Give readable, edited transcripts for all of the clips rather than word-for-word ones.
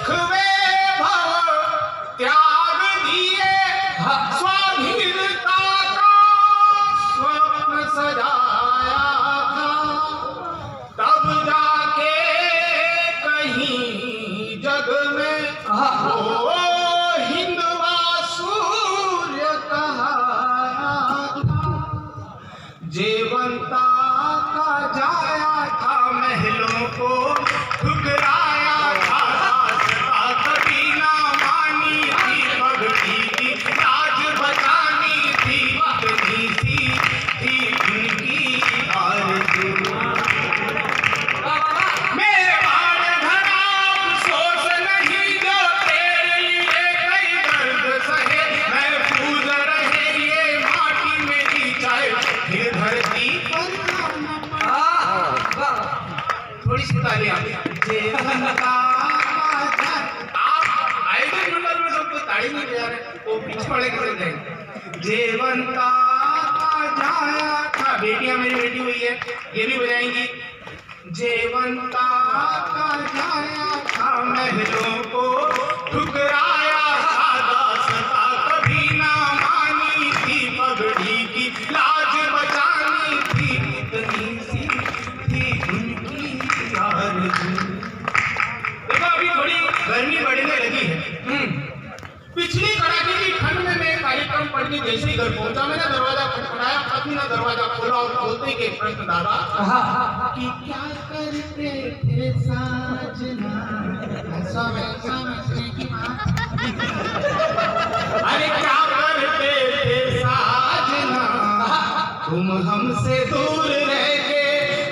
सुख वैभव त्याग दिए, स्वाधीनता का स्वप्न सजाया था, तब जाके कहीं जग में वो हिंदवा सूर्य कहाया था। जेवंता का जाया था, महलों को ठुकराया था, दासता कभी ना मानी थी, पगड़ी की लाज बचानी थी, इतनी सी थी उनकी आरज़ू। मेरे बाण धरा अफसोस नहीं जो तेरे लिए कई दर्द सहे, महफूज रहे ये माटी मेरी चाहे फिर धरती पर थोड़ी सी तालियां। जेवंता आप आयोजन मंडल में सबको ताड़ी नहीं बजा रहे, वो पीछे वाले कैसे जाएंगे? जेवंता का जाया था, बेटियां मेरी बेटी हुई है, ये भी बजाएंगी। जेवंता का जाया था, महलों को ठुकराया था, दासता कभी ना मानी थी, पगड़ी की लाज बचानी थी, इतनी सी थी उनकी आरज़ू। देखो अभी थोड़ी गर्मी बढ़ने लगी है। पिछली कड़ाके की ठंड में मैं कार्यक्रम पढ़ के जैसे ही घर पहुंचा, मैंने दरवाजा खटखटाया, पत्नी ने दरवाजा खोला और खोलते के प्रश्न दादा कि क्या करते थे साजना, ऐसा वैसा मछली की माँ, अरे क्या करते थे साजना, तुम हमसे दूर रह के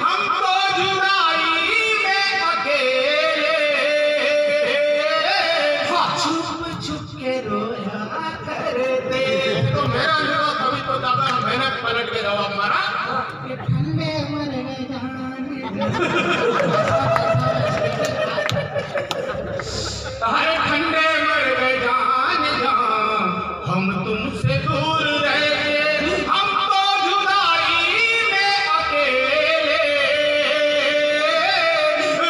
हमको जुदाई में अकेले, छुप छुप के रोया करते। तो मेरा जवाब कभी तो दादा मैंने पलट के जवाब मारा कि ठंडे मर गए जाने, अरे ठंडे मर गए जाने जा, हम तुमसे दूर रह के हमको जुदाई में अकेले,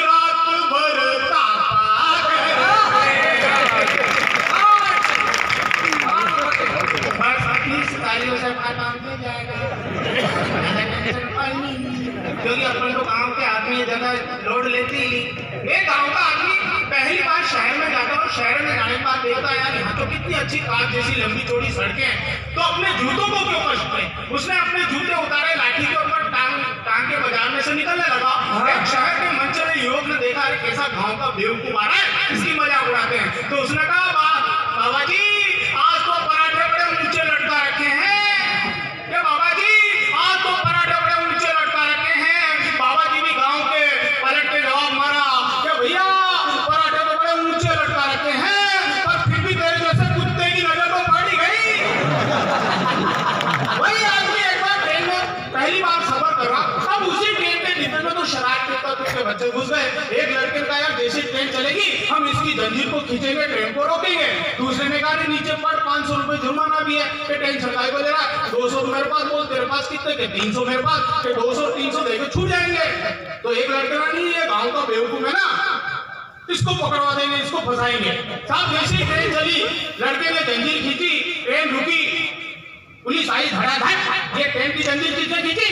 रात भर तापा करते। बस अपनी तालियों से अपना काम किया जाएगा, क्योंकि अपन लोग गांव के आदमी ये जगह लोड लेते ही। ये गांव का आदमी पहली बार शहर में जाता और शहर में जाने के बाद देखता यार यहाँ तो कितनी अच्छी कार जैसी लंबी चौड़ी सड़कें हैं, तो अपने जूतों को क्यों कष्ट है? उसने अपने जूते उतारे, लाठी के ऊपर टांग के बाजार में से निकलने लगा। एक शहर के मंचले युवक ने देखा अरे कैसा गाँव का बेवकूफ आ रहा है, इसकी मजाक उड़ाते हैं। तो उसने कहा बाबा जी आज तो पराठे बड़े ऊंचे लटका रखे हैं, क्या बाबा जी आज तो पराठे बड़े ऊंचे लटका रखे हैं। बाबा जी भी गाँव के पलट के जवाब मारा क्या भैया पराठे तो बड़े ऊंचे लटका रखे हैं, पर फिर भी तेरे जैसे कुत्ते की नजर तो पड़ी गई। वही आदमी एक बार ट्रेन में पहली बार सफर कर रहा, अब उसी ट्रेन के डिब्बे में तो शराब पीता के बच्चे घुस गए। एक लड़के ने कहा यार देसी ट्रेन चलेगी, हम इसकी जंजीर को खींचेंगे, ट्रेन को रोकेंगे। दूसरे ने कहा नीचे पड़ 500 रुपए जुर्माना भी है, कि ट्रेन सरकार को दे रहा है, 200 मेरे पास, बोल तेरे पास कितने के 300 मेरे पास, कि 200 300 देके छूट जाएंगे। तो एक लड़के ने नहीं ये गाँव का बेवकूफ है ना, इसको पकड़वा देंगे, इसको फंसाएंगे। साहब जैसी ट्रेन चली, लड़के ने जंजीर खींची, ट्रेन रुकी, पुलिस आई धड़ाधड़, ये ट्रेन की जंजीर किसने खींची?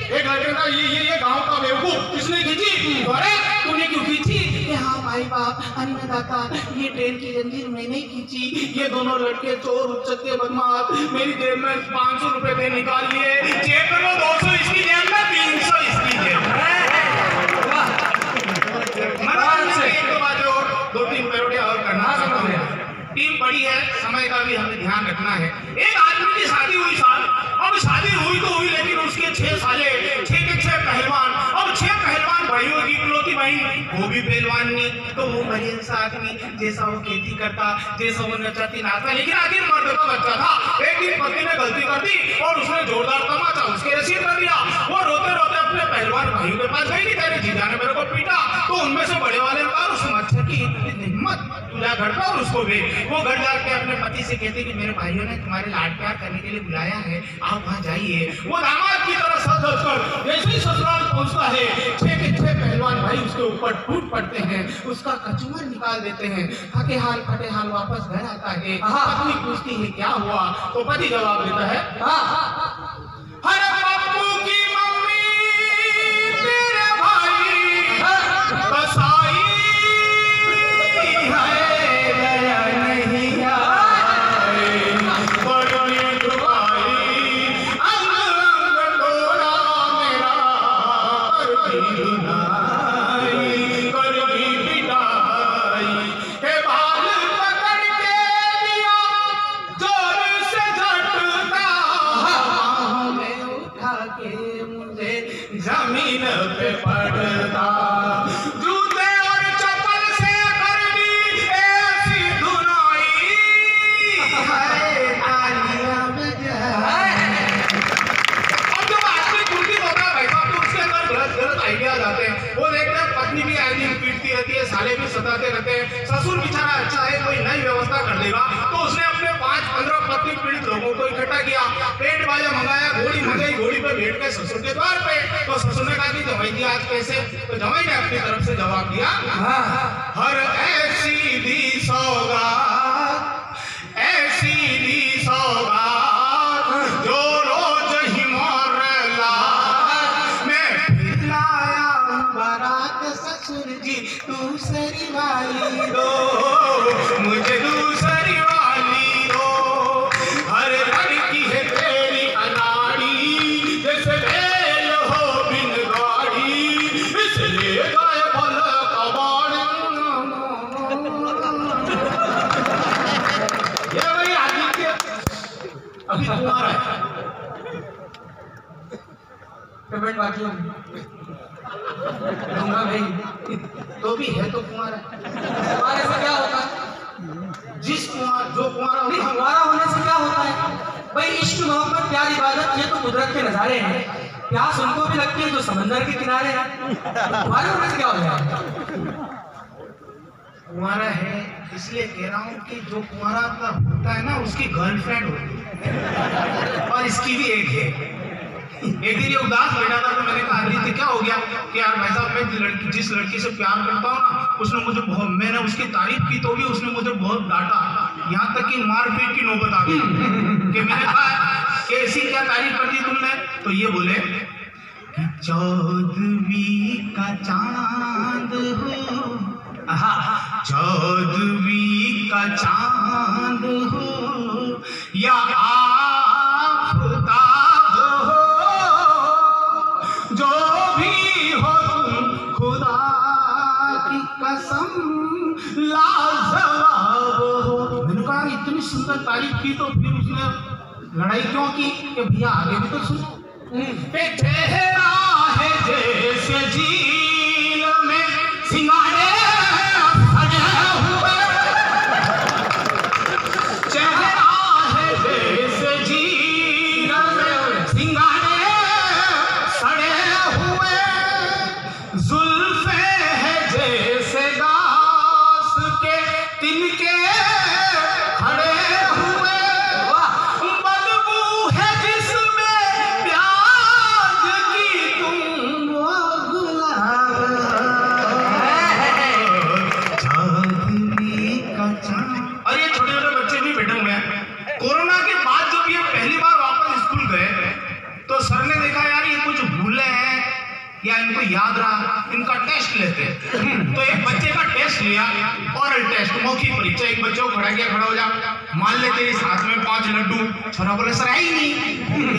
एक लड़के का ये गांव का बेवकूफ किसने खींची? अरे तूने क्यों खींची? हाँ भाई बाप अन्नदाता, ये ट्रेन की जंजीर मैंने खींची। ये दोनों लड़के चोर उच्चते बदमाश मेरी जेब में 500 रुपए थे निकाल लिए, जेब में 200 इसकी जेब में 300 इसकी जेब में। दो तीन करोड़ और करना सकता है। टीम बड़ी है, समय का भी हमें ध्यान रखना है। एक आदमी की शादी हुई साल, अब शादी हुई तो हुई, लेकिन उसके 6 साले 6 के 6 पहलवान, अब 6 पहलवान भाइयों की इकलौती बहन वो भी पहलवान नहीं, तो वो मरियम सा आदमी जैसा वो खेती करता, जैसा वो नचाती नाचता, लेकिन आखिर मर्द का बच्चा था। एक दिन पति ने गलती कर दी और उसने जोरदार तमाचा उसके रसीद कर दिया। वो रोते रोते अपने पहलवान भाइयों के पास गई कि तेरे जीजा ने मेरे को पीटा। तो उनमें से बड़े वाले ने कहा उस मच्छर की हिम्मत, तू जा घर पर उसको भी। वो घर जाके अपने पति से कहते कि मेरे भाइयों ने तुम्हारे लाड प्यार करने के लिए बुलाया है, आप वहाँ जाइए। वो दामाद की तरह सज कर जैसे ही ससुराल पहुँचता है, 6 के 6 पहलवान पहलवान भाई उसके ऊपर टूट पड़ते हैं, उसका कचूमर निकाल देते हैं। थके हाल फटे हाल वापस घर आता है। पत्नी पूछती है क्या हुआ, तो पति जवाब देता है अरे पप्पू की मम्मी तेरे भाई बसाई है गया नहीं आए, बड़ी दुआई अंग अंग तोड़ा मेरा कर दी रुनाई, कर दी पिटाई के बाल पकड़ के दिया जोर से झटका, बाहों में उठा के मुझे जमीन पे पड़ता, जूते और चप्पल से कर दी ऐसी धुनाई, हाय तालियां बजाए। अब जब आदमी कुर्ती होता है भाई साहब तो उसके अंदर गलत गलत आइडियाज आते हैं। वो देखते हैं पत्नी भी आदमी पीटती रहती है, साले भी सताते रहते हैं, ससुर बेचारा अच्छा है कोई नई व्यवस्था कर देगा, तो उसने अपने 5-15 पत्नी पीड़ित लोगों को इकट्ठा किया, पेट बाजा मंगाया, घोड़ी मंगाई, घोड़ी पे बैठ के ससुर के द्वार पे। तो ससुर ने कहा कि जमाई जी आज कैसे, तो जमाई ने अपनी तरफ से जवाब दिया हर ऐसी दी सौगात, ऐसी दी सौगात जो रोज ही मोरला, मैं फिर लाया बारात ससुर जी दूसरी वाली दो, मुझे दूसरी वाली दो, हर लड़की है तेरी अनाड़ी जैसे बैल हो बिन गाड़ी, इसलिए गाय भल कबाड़ी। ये भाई आदित्य अभी कुमार है, पेमेंट बाकी दूंगा भाई, तो भी है तो कुमार है। कुमार से क्या होता है, जिस कुमार जो कुमारा होता है, कुमारा होने से क्या होता है भाई, इश्क मोहब्बत प्यार इबादत ये तो कुदरत के नजारे हैं, प्यास उनको भी लगती है जो समंदर के किनारे है, कुमारे होने से क्या होता है। कुमारा है इसलिए कह रहा हूँ कि जो कुमारा का होता है ना उसकी गर्लफ्रेंड होती है, और इसकी भी एक है। एक दिन ये उदास बैठा था तो मैंने कहा आदित्य क्या हो गया कि यार भाई साहब मैं जिस लड़की से प्यार करता हूँ ना उसने मुझे बहुत, मैंने उसकी तारीफ की तो भी उसने मुझे बहुत डांटा, यहाँ तक कि मारपीट की नौबत आ गई कि मैंने कहा कि ऐसी क्या तारीफ कर दी तुमने, तो ये बोले 14वीं का चांद हो, चौदहवीं का चांद हो या आफताब हो, जो भी हो तुम खुदा की कसम लाजवाब हो। मैंने कहा इतनी सुंदर तारीफ की तो फिर उसने लड़ाई क्यों की कि भैया आगे भी तो सुनो। चेहरा है जैसे झील में सिंगारे सजे हुए, चेहरा है जैसे झील में सिंगारे सड़े हुए, जुल्फे है जैसे घास के तिनके खड़े हुए, बदबू है जिसमें प्याज की तुम वो गुलाब, चांदनी का चांद। और ये छोटे छोटे बच्चे भी बैठे हुए हैं। कोरोना के बाद जब ये पहली बार वापस स्कूल गए तो सर ने देखा यार ये कुछ भूले हैं या इनको याद रहा, इनका टेस्ट लेते हैं। तो एक बच्चे का टेस्ट लिया, ओरल टेस्ट, मौखिक परीक्षा। एक बच्चे को खड़ा किया, खड़ा हो जा, मान ले तेरे साथ में 5 लड्डू। छोरा बोले सर है ही नहीं।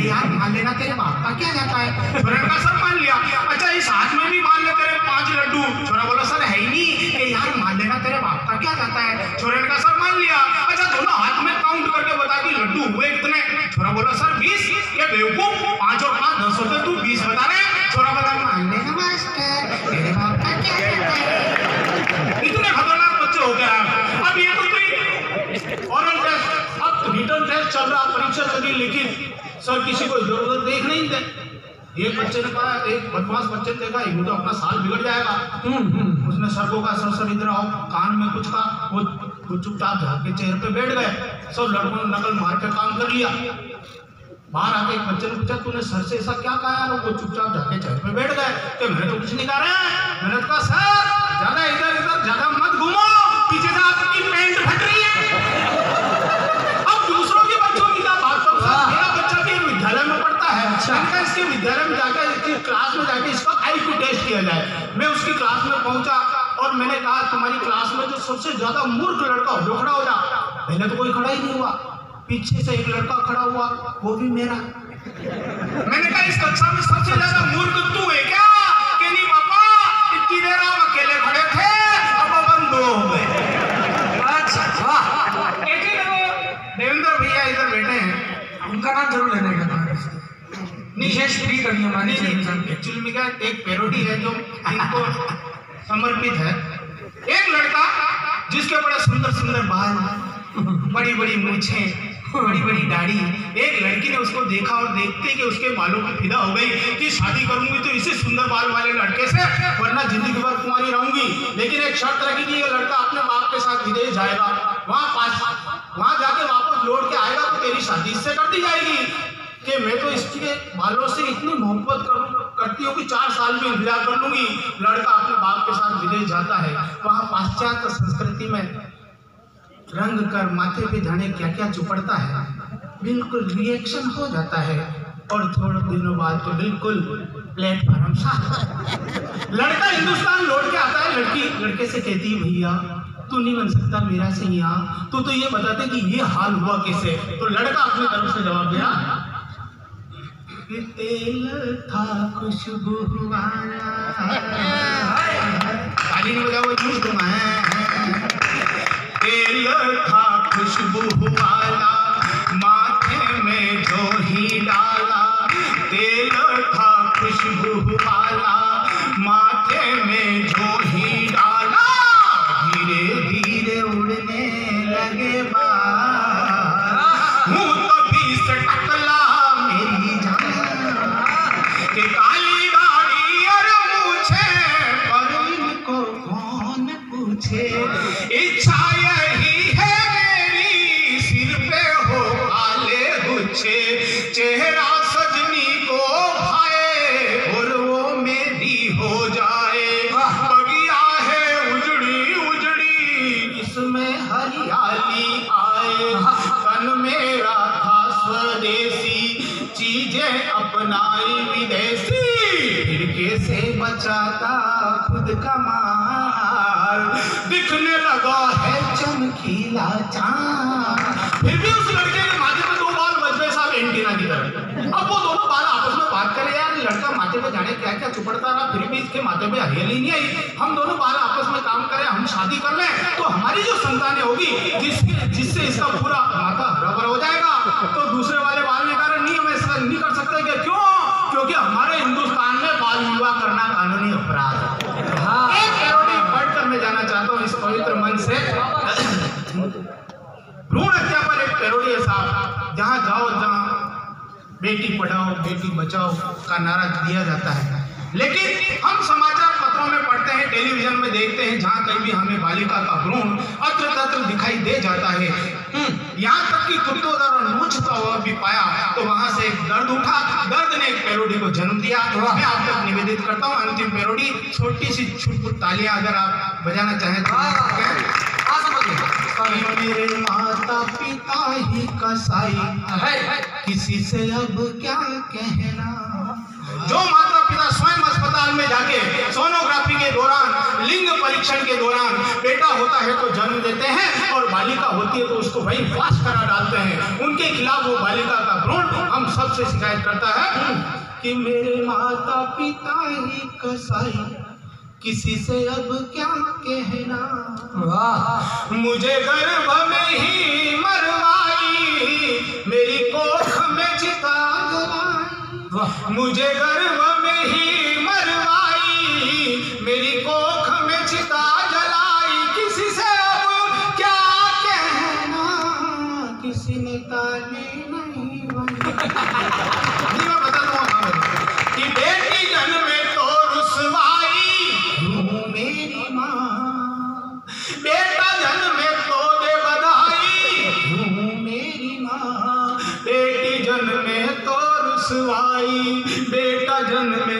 यार मान लेना तेरे बाप का क्या जाता है। छोरे का सर मान लिया। अच्छा इस हाथ में भी मान ले तेरे 5 लड्डू। छोरा बोला सर है ही नहीं। यार मान लेना तेरे बाप का क्या जाता है। छोरे का सर मान लिया। अच्छा दोनों हाथ में काउंट करके बता कि लड्डू हुए कितने। छोरा बोला सर 20। ये बेवकूफ, 5 और 5 10 होते, तू 20 बता रहे। छोरा बोला मान लेना मास्टर तेरे बाप का क्या जाता है। इतने खतरनाक बच्चे हो गए। अब ये तो ओरल टेस्ट, अब रिटन टेस्ट चल रहा, परीक्षा चल रही, लेकिन सर किसी को जरूरत देख नहीं दे। एक बच्चे ने कहा, एक बदमाश बच्चे ने देखा ये तो अपना साल बिगड़ जाएगा। उसने सर को कहा सर इधर आओ, कान में कुछ कहा। वो चुपचाप झाँक के चेयर पे बैठ गए। सब लड़कों ने नकल मार के काम कर लिया। बाहर आके एक बच्चे ने पूछा तूने सर से ऐसा क्या कहा यार? वो चुपचाप जाके चाय पे बैठ गए कि मैंने तो कुछ नहीं कहा रहे। मैंने तो कहा सर ज्यादा इधर इधर ज्यादा मत घूमो, पीछे से आपकी पैंट फट रही है। अब दूसरों के बच्चों की क्या बात करो, मेरा बच्चा भी विद्यालय में पढ़ता है। अच्छा, इसके विद्यालय में जाकर इसकी क्लास में जाके इसका IQ टेस्ट किया जाए। मैं उसकी क्लास में पहुंचा और मैंने कहा तुम्हारी क्लास में जो सबसे ज्यादा मूर्ख लड़का हो जो खड़ा हो जा। पहले तो कोई खड़ा ही नहीं हुआ, पीछे से एक लड़का खड़ा हुआ, वो भी मेरा। मैंने कहा इस कक्षा में सबसे ज्यादा मूर्ख तू है क्या? कि नहीं पापा, इतनी देर आप अकेले खड़े थे, अब अपन दो हो गए। अच्छा, देवेंद्र भैया इधर बैठे हैं, उनका नाम जरूर लेने का निशेष फ्री करनी हमारी एक्चुअली में क्या एक पैरोडी है जो इनको समर्पित है। एक लड़का जिसके बड़े सुंदर सुंदर बाल, बड़ी बड़ी मूछें, बड़ी बड़ी दाढ़ी, एक लड़की ने उसको देखा और देखते कि उसके बालों पर फिदा हो गई कि शादी करूंगी तो इसी सुंदर बाल वाले लड़के से, वरना जिंदगी भर कुंवारी रहूंगी। लेकिन एक शर्त रखी कि ये लड़का अपने बाप के साथ विदेश जाएगा, वहां जाके वापस लौट के आएगा तो तेरी शादी इससे कर दी जाएगी। कि मैं तो इसके बालों से इतनी मोहब्बत करती हूँ कि 4 साल में इंतजार कर लूंगी। लड़का अपने बाप के साथ विदेश जाता है, वहां पाश्चात्य संस्कृति में रंग कर माथे पे जाने क्या क्या चुपड़ता है, बिल्कुल रिएक्शन हो जाता है और थोड़े दिनों बाद तो बिल्कुल प्लेटफॉर्म साफ। लड़का हिंदुस्तान लौट के आता है, लड़की लड़के से कहती है भैया तू नहीं बन सकता मेरा सैया, तू तो ये बता दे कि ये हाल हुआ कैसे। तो लड़का अपनी तरफ से जवाब दिया, तेल था खुशबू वाला, ताली नहीं बजाओ जूस दूंगा। तेल था खुशबू वाला, माथे में जो ही डाला, तेल था खुशबू वाला, माथे में जो ही डाला, धीरे धीरे उड़ने लगे बाल, मुंह तभी से टकला मेरी जान, कि काली दाढ़ी और मूछे पर इनको कौन पूछे, इच्छा यही है मेरी सिर पे हो काले गुच्छे, चेहरा सजनी को भाए और वो मेरी हो जाए, बगिया है उजड़ी उजड़ी इसमें हरियाली आए, तन मेरा था स्वदेशी चीजें अपनाई विदेशी, फिर कैसे बचाता खुद का माल, दिखने लगा है चमकीला चांद। फिर भी उस लड़के के माथे पे 2 बाल बच गए साहब एंटीना की तरह। अब वो दोनों बाल आपस में बात करे, यार लड़का माथे पे जाने क्या क्या चुपड़ता रहा, फिर भी इसके माथे पे हरियाली नहीं आई। हम दोनों बाल आपस में काम करें, हम शादी कर लें तो हमारी जो संतानें होगी जिससे इसका पूरा माथा हरा भरा हो जाएगा। तो दूसरे वाले बाल ने कारण नहीं हम ऐसा नहीं कर सकते कि क्यों? क्योंकि हमारे हिंदुस्तान में बाल विवाह करना कानूनी अपराध है। हाँ, एक पैरोडी पढ़कर मैं जाना चाहता हूँ इस पवित्र मन से। भ्रूण हत्या पर एक पैरोडी है साहब, जहाँ जाओ जहाँ बेटी पढ़ाओ बेटी बचाओ का नारा दिया जाता है, लेकिन हम समाचार पत्रों में पढ़ते हैं, टेलीविजन में देखते हैं, जहाँ कहीं भी हमें बालिका का भ्रूण अत्र तत्र दिखाई दे जाता है। यहाँ तक कि कुत्तोदर और नोचता हुआ भी पाया तो वहां से एक दर्द उठा, दर्द ने एक पैरोडी को जन्म दिया। मैं आप तक निवेदित करता हूँ अंतिम पैरोडी, छोटी सी छुटपुट तालियां अगर आप बजाना चाहें तो। मेरे माता पिता ही कसाई, किसी से अब क्या कहना। जो माता पिता स्वयं अस्पताल में जाके सोनोग्राफी के दौरान, लिंग परीक्षण के दौरान बेटा होता है तो जन्म देते हैं और बालिका होती है तो उसको वही वास करा डालते हैं, उनके खिलाफ वो बालिका का भ्रूण हम सबसे शिकायत करता है कि मेरे माता पिता ही कसाई, किसी से अब क्या कहना। मुझे गर्भ में ही मरवाई, मेरी कोख में चिता जलाई, मुझे गर्भ में ही मरवाई, मेरी कोख में चिता जलाई, किसी से अब क्या कहना, किसी ने ताली नहीं बनी। मैं बता दूंगा कि बेटी जन्मे तो रुसवाई, मेरी माँ, बेटा जन्मे तो दे बधाई, मेरी माँ, बेटी जन्मे रसवाई, बेटा जन्मे